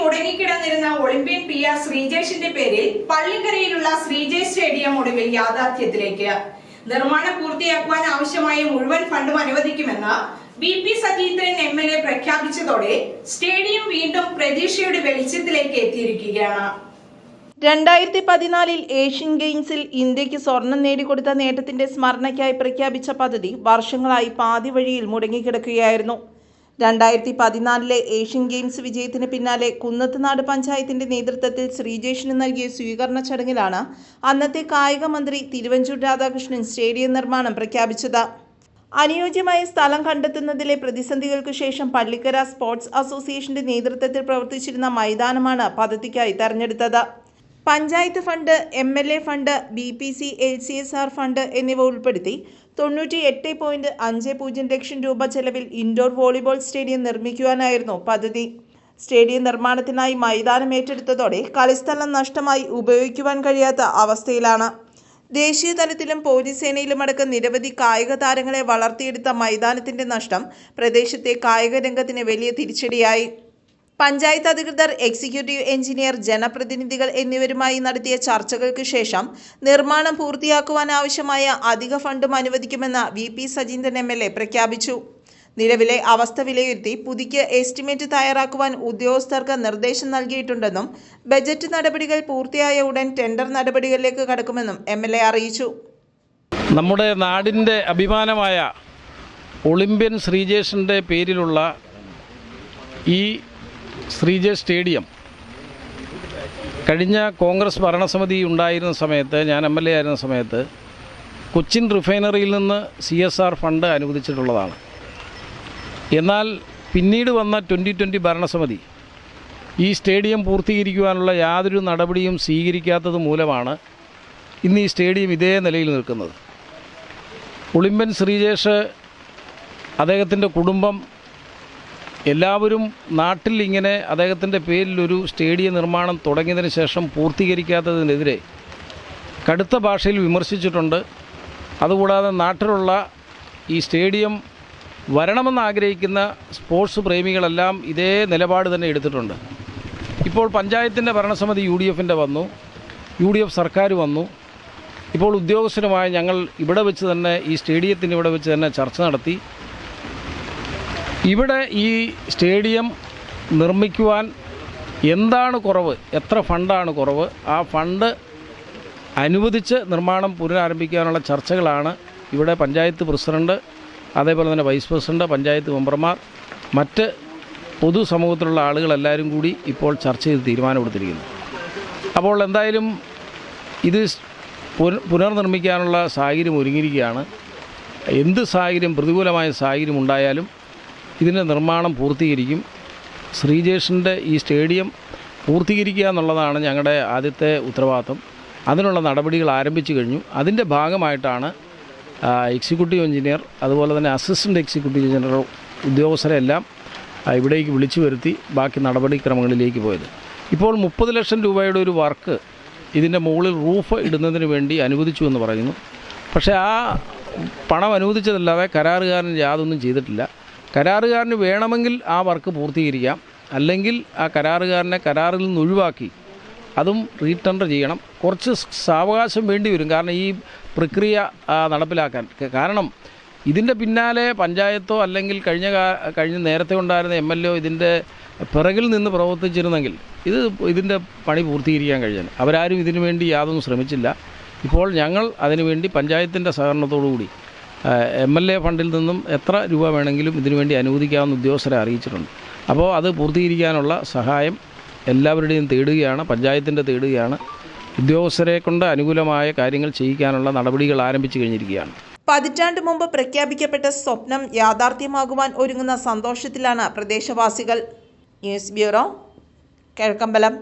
മുടങ്ങിക്കിടന്നിരുന്ന Olympian PR ശ്രീജേഷിന്റെ പേരിൽ പള്ളിക്കരയിലുള്ള Sreejesh stadium ഒടുവിൽ യാഥാർത്ഥ്യത്തിലേക്ക്. നിർമ്മാണം പൂർത്തിയാക്കുവാൻ ആവശ്യമായ മുഴുവൻ ഫണ്ടും അനുവദിക്കുമെന്ന് VP സജീന്ദ്രൻ MLA പ്രഖ്യാപിച്ചതോടെ സ്റ്റേഡിയം വീണ്ടും പ്രതീക്ഷയുടെ വെളിച്ചത്തിലേക്ക് എത്തിയിരിക്കുകയാണ്. 2014 ഏഷ്യൻ ഗെയിംസിൽ ഇന്ത്യക്ക് സ്വർണം നേടിക്കൊടുത്ത നേട്ടത്തിന്റെ സ്മരണയ്ക്കായി പ്രഖ്യാപിച്ച പദ്ധതി വർഷങ്ങളായി പാതി വഴിയിൽ മുടങ്ങിക്കിടക്കുകയായിരുന്നു. 2014 ഏഷ്യൻ ഗെയിംസ് വിജയത്തിന് പിന്നാലെ കുന്നത്തുനാട് പഞ്ചായത്തിന്റെ നേതൃത്വത്തിൽ ശ്രീജേഷിന് നൽകിയ സ്വീകരണ ചടങ്ങിലാണ് അന്നത്തെ കായിക മന്ത്രി തിരുവഞ്ചൂർ രാധാകൃഷ്ണൻ സ്റ്റേഡിയം നിർമ്മാണം പ്രഖ്യാപിച്ചത്. അനുയോജ്യമായ സ്ഥലം കണ്ടെത്തുന്നതിലെ പ്രതിസന്ധികൾക്ക് ശേഷം പള്ളിക്കര സ്പോർട്സ് അസോസിയേഷന്റെ നേതൃത്വത്തിൽ പ്രവർത്തിച്ചിരുന്ന മൈതാനമാണ് പദ്ധതിക്കായി തെരഞ്ഞെടുത്തത്. Panchayat fund, MLA fund, BPC, LCSR fund എന്നിവ ഉൾപ്പെടുത്തി 98.50 ലക്ഷം രൂപ ചെലവിൽ ഇൻഡോർ വോളിബോൾ സ്റ്റേഡിയം നിർമ്മിക്കുവാനായിരുന്നു പദ്ധതി. സ്റ്റേഡിയം നിർമ്മാണത്തിനായി മൈതാനം ഏറ്റെടുത്തതോടെ കളിസ്ഥലം നഷ്ടമായി ഉപയോഗിക്കുവാൻ കഴിയാത്ത അവസ്ഥയിലാണ്. ദേശീയ തലത്തിലും പോലീസ് സേനയിലുമടക്കം നിരവധി കായിക താരങ്ങളെ വളർത്തിയെടുത്ത മൈതാനത്തിന്റെ നഷ്ടം പ്രദേശത്തെ കായിക രംഗത്തിന് വലിയ തിരിച്ചടിയായി. പഞ്ചായത്ത് അധികൃതർ, എക്സിക്യൂട്ടീവ് എഞ്ചിനീയർ, ജനപ്രതിനിധികൾ എന്നിവരുമായി നടത്തിയ ചർച്ചകൾക്ക് ശേഷം നിർമ്മാണം പൂർത്തിയാക്കുവാനാവശ്യമായ അധിക ഫണ്ടും അനുവദിക്കുമെന്ന് VP സജീന്ദ്രൻ MLA പ്രഖ്യാപിച്ചു. നിലവിലെ അവസ്ഥ വിലയിരുത്തി പുതുക്കിയ എസ്റ്റിമേറ്റ് തയ്യാറാക്കുവാൻ ഉദ്യോഗസ്ഥർക്ക് നിർദ്ദേശം നൽകിയിട്ടുണ്ടെന്നും ബജറ്റ് നടപടികൾ പൂർത്തിയായ ഉടൻ ടെൻഡർ നടപടികളിലേക്ക് കടക്കുമെന്നും MLA അറിയിച്ചു. നമ്മുടെ നാടിൻ്റെ അഭിമാനമായ ഒളിമ്പ്യൻ ശ്രീജേഷിൻ്റെ പേരിലുള്ള ഈ ശ്രീജേഷ് സ്റ്റേഡിയം കഴിഞ്ഞ കോൺഗ്രസ് ഭരണസമിതി ഉണ്ടായിരുന്ന സമയത്ത്, ഞാൻ MLA ആയിരുന്ന സമയത്ത് കൊച്ചിൻ റിഫൈനറിയിൽ നിന്ന് CSR ഫണ്ട് അനുവദിച്ചിട്ടുള്ളതാണ്. എന്നാൽ പിന്നീട് വന്ന 2020 ഭരണസമിതി ഈ സ്റ്റേഡിയം പൂർത്തീകരിക്കുവാനുള്ള യാതൊരു നടപടിയും സ്വീകരിക്കാത്തത് മൂലമാണ് ഇന്ന് ഈ സ്റ്റേഡിയം ഇതേ നിലയിൽ നിൽക്കുന്നത്. ഒളിമ്പ്യൻ ശ്രീജേഷ്, അദ്ദേഹത്തിൻ്റെ കുടുംബം, എല്ലാവരും നാട്ടിൽ ഇങ്ങനെ അദ്ദേഹത്തിൻ്റെ പേരിലൊരു സ്റ്റേഡിയം നിർമ്മാണം തുടങ്ങിയതിന് ശേഷം പൂർത്തീകരിക്കാത്തതിനെതിരെ കടുത്ത ഭാഷയിൽ വിമർശിച്ചിട്ടുണ്ട്. അതുകൂടാതെ നാട്ടിലുള്ള ഈ സ്റ്റേഡിയം വരണമെന്ന് ആഗ്രഹിക്കുന്ന സ്പോർട്സ് പ്രേമികളെല്ലാം ഇതേ നിലപാട് തന്നെ എടുത്തിട്ടുണ്ട്. ഇപ്പോൾ പഞ്ചായത്തിൻ്റെ ഭരണസമിതി UDFൻ്റെ വന്നു, UDF സർക്കാർ വന്നു. ഇപ്പോൾ ഉദ്യോഗസ്ഥരുമായി ഞങ്ങൾ ഇവിടെ വെച്ച് തന്നെ ഈ സ്റ്റേഡിയത്തിന് ഇവിടെ വെച്ച് തന്നെ ചർച്ച നടത്തി. ഇവിടെ ഈ സ്റ്റേഡിയം നിർമ്മിക്കുവാൻ എന്താണ് കുറവ്, എത്ര ഫണ്ടാണ് കുറവ്, ആ ഫണ്ട് അനുവദിച്ച് നിർമ്മാണം പുനരാരംഭിക്കാനുള്ള ചർച്ചകളാണ് ഇവിടെ പഞ്ചായത്ത് പ്രസിഡന്റ്, അതേപോലെ തന്നെ വൈസ് പ്രസിഡന്റ്, പഞ്ചായത്ത് മെമ്പർമാർ, മറ്റ് പൊതുസമൂഹത്തിലുള്ള ആളുകളെല്ലാവരും കൂടി ഇപ്പോൾ ചർച്ച ചെയ്ത് തീരുമാനമെടുത്തിരിക്കുന്നു. അപ്പോൾ എന്തായാലും ഇത് പുനർനിർമ്മിക്കാനുള്ള സാഹചര്യം ഒരുങ്ങിയിരിക്കുകയാണ്. എന്ത് സാഹചര്യം, പ്രതികൂലമായ സാഹചര്യം ഉണ്ടായാലും ഇതിൻ്റെ നിർമ്മാണം പൂർത്തീകരിക്കും. ശ്രീജേഷിൻ്റെ ഈ സ്റ്റേഡിയം പൂർത്തീകരിക്കുക എന്നുള്ളതാണ് ഞങ്ങളുടെ ആദ്യത്തെ ഉത്തരവാദിത്വം. അതിനുള്ള നടപടികൾ ആരംഭിച്ചു കഴിഞ്ഞു. അതിൻ്റെ ഭാഗമായിട്ടാണ് എക്സിക്യൂട്ടീവ് എഞ്ചിനീയർ, അതുപോലെ തന്നെ അസിസ്റ്റൻ്റ് എക്സിക്യൂട്ടീവ് എഞ്ചിനീയർ ഉദ്യോഗസ്ഥരെല്ലാം ഇവിടേക്ക് വിളിച്ചു വരുത്തി ബാക്കി നടപടിക്രമങ്ങളിലേക്ക് പോയത്. ഇപ്പോൾ 30 ലക്ഷം രൂപയുടെ ഒരു വർക്ക് ഇതിൻ്റെ മുകളിൽ റൂഫ് ഇടുന്നതിന് വേണ്ടി അനുവദിച്ചു എന്ന് പറയുന്നു. പക്ഷേ ആ പണം അനുവദിച്ചതല്ലാതെ കരാറുകാരൻ യാതൊന്നും ചെയ്തിട്ടില്ല. കരാറുകാരന് വേണമെങ്കിൽ ആ വർക്ക് പൂർത്തീകരിക്കാം, അല്ലെങ്കിൽ ആ കരാറുകാരനെ കരാറിൽ നിന്ന് ഒഴിവാക്കി അതും റീടെൻഡർ ചെയ്യണം. കുറച്ച് സാവകാശം വേണ്ടി വരും, കാരണം ഈ പ്രക്രിയ നടപ്പിലാക്കാൻ. കാരണം ഇതിൻ്റെ പിന്നാലെ പഞ്ചായത്തോ അല്ലെങ്കിൽ കഴിഞ്ഞ നേരത്തെ ഉണ്ടായിരുന്ന MLA ഇതിൻ്റെ പിറകിൽ നിന്ന് പ്രവർത്തിച്ചിരുന്നെങ്കിൽ ഇതിൻ്റെ പണി പൂർത്തീകരിക്കാൻ കഴിഞ്ഞാൽ. അവരാരും ഇതിനു വേണ്ടി യാതൊന്നും ശ്രമിച്ചില്ല. ഇപ്പോൾ ഞങ്ങൾ അതിനുവേണ്ടി പഞ്ചായത്തിൻ്റെ സഹകരണത്തോടുകൂടി MLA ഫണ്ടിൽ നിന്നും എത്ര രൂപ വേണമെങ്കിലും ഇതിനുവേണ്ടി അനുവദിക്കാവുന്ന ഉദ്യോഗസ്ഥരെ അറിയിച്ചിട്ടുണ്ട്. അപ്പോൾ അത് പൂർത്തീകരിക്കാനുള്ള സഹായം എല്ലാവരുടെയും തേടുകയാണ്, പഞ്ചായത്തിൻ്റെ തേടുകയാണ്. ഉദ്യോഗസ്ഥരെ കൊണ്ട് അനുകൂലമായ കാര്യങ്ങൾ ചെയ്യിക്കാനുള്ള നടപടികൾ ആരംഭിച്ചു കഴിഞ്ഞിരിക്കുകയാണ്. പതിറ്റാണ്ട് മുമ്പ് പ്രഖ്യാപിക്കപ്പെട്ട സ്വപ്നം യാഥാർത്ഥ്യമാകുവാൻ ഒരുങ്ങുന്ന സന്തോഷത്തിലാണ് പ്രദേശവാസികൾ. News bureau, Kizhakkambalam.